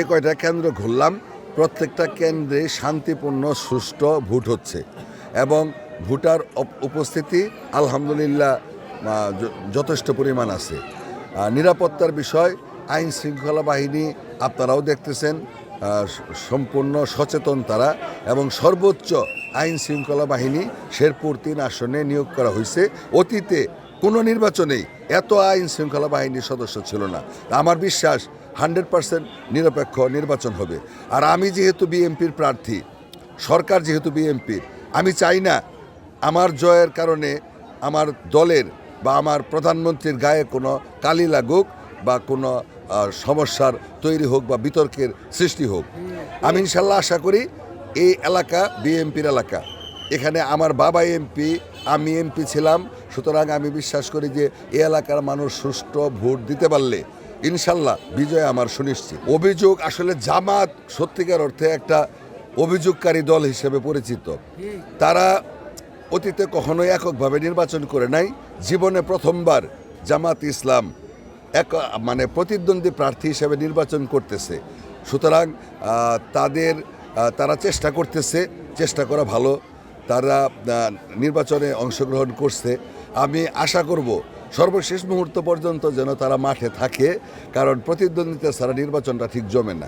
কয়টা কেন্দ্র ঘুরলাম, প্রত্যেকটা কেন্দ্রে শান্তিপূর্ণ সুষ্ঠু ভোট হচ্ছে এবং ভোটার উপস্থিতি আলহামদুলিল্লাহ যথেষ্ট পরিমাণ আছে। নিরাপত্তার বিষয় আইন শৃঙ্খলা বাহিনী আপনারাও দেখতেছেন সম্পূর্ণ সচেতন তারা, এবং সর্বোচ্চ আইন শৃঙ্খলা বাহিনী শেরপুর ৩ আসনে নিয়োগ করা হয়েছে। অতীতে কোনো নির্বাচনেই এত আইন শৃঙ্খলা বাহিনীর সদস্য ছিল না। আমার বিশ্বাস 100% নিরপেক্ষ নির্বাচন হবে। আর আমি যেহেতু বিএনপির প্রার্থী, সরকার যেহেতু বিএনপির, আমি চাই না আমার জয়ের কারণে আমার দলের বা আমার প্রধানমন্ত্রীর গায়ে কোনো কালি লাগুক বা কোনো সমস্যার তৈরি হোক বা বিতর্কের সৃষ্টি হোক। আমি ইনশাল্লাহ আশা করি এই এলাকা বিএনপির এলাকা, এখানে আমার বাবা এমপি, আমি এমপি ছিলাম, সুতরাং আমি বিশ্বাস করি যে এই এলাকার মানুষ সুষ্ঠু ভোট দিতে পারলে ইনশাল্লাহ বিজয় আমার সুনিশ্চিত। অভিযোগ আসলে জামাত সত্যিকার অর্থে একটা অভিযোগকারী দল হিসেবে পরিচিত। তারা অতীতে কখনোই এককভাবে নির্বাচন করে নাই, জীবনে প্রথমবার জামাত ইসলাম প্রতিদ্বন্দ্বী প্রার্থী হিসেবে নির্বাচন করতেছে। সুতরাং তারা চেষ্টা করতেছে, চেষ্টা করা ভালো। তারা নির্বাচনে অংশগ্রহণ করছে। আমি আশা করব সর্বশেষ মুহূর্ত পর্যন্ত যেন তারা মাঠে থাকে, কারণ প্রতিদ্বন্দ্বিতা ছাড়া নির্বাচনটা ঠিক জমে না।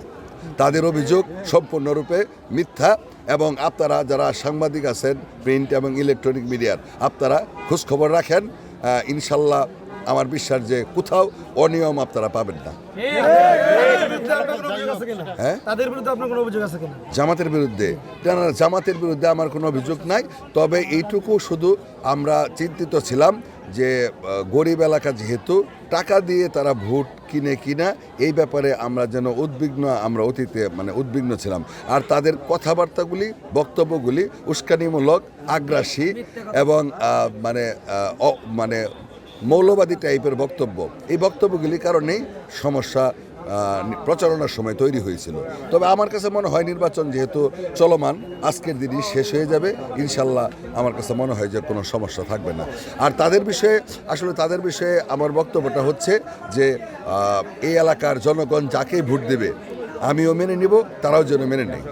তাদের অভিযোগ সম্পূর্ণরূপে মিথ্যা, এবং আপনারা যারা সাংবাদিক আছেন প্রিন্ট এবং ইলেকট্রনিক মিডিয়ার, আপনারা খোঁজখবর রাখেন। ইনশাল্লাহ আমার বিশ্বাস যে কোথাও অনিয়ম আপনারা পাবেন না। জামাতের বিরুদ্ধে জামাতের বিরুদ্ধে আমার কোনো অভিযোগ নাই। তবে এইটুকু শুধু আমরা চিন্তিত ছিলাম যে গরিব এলাকা যেহেতু টাকা দিয়ে তারা ভোট কিনে কিনা, এই ব্যাপারে আমরা যেন আমরা অতীতে উদ্বিগ্ন ছিলাম। আর তাদের কথাবার্তাগুলি, বক্তব্যগুলি উস্কানিমূলক, আগ্রাসী এবং মৌলবাদী টাইপের বক্তব্য, এই বক্তব্যগুলির কারণেই সমস্যা প্রচারণার সময় তৈরি হয়েছিল। তবে আমার কাছে মনে হয় নির্বাচন যেহেতু চলমান, আজকের দিনই শেষ হয়ে যাবে ইনশাল্লাহ। আমার কাছে মনে হয় যে কোনো সমস্যা থাকবে না। আর তাদের বিষয়ে আমার বক্তব্যটা হচ্ছে যে এই এলাকার জনগণ যাকেই ভোট দেবে আমিও মেনে নিব, তারাও যেন মেনে নেয়।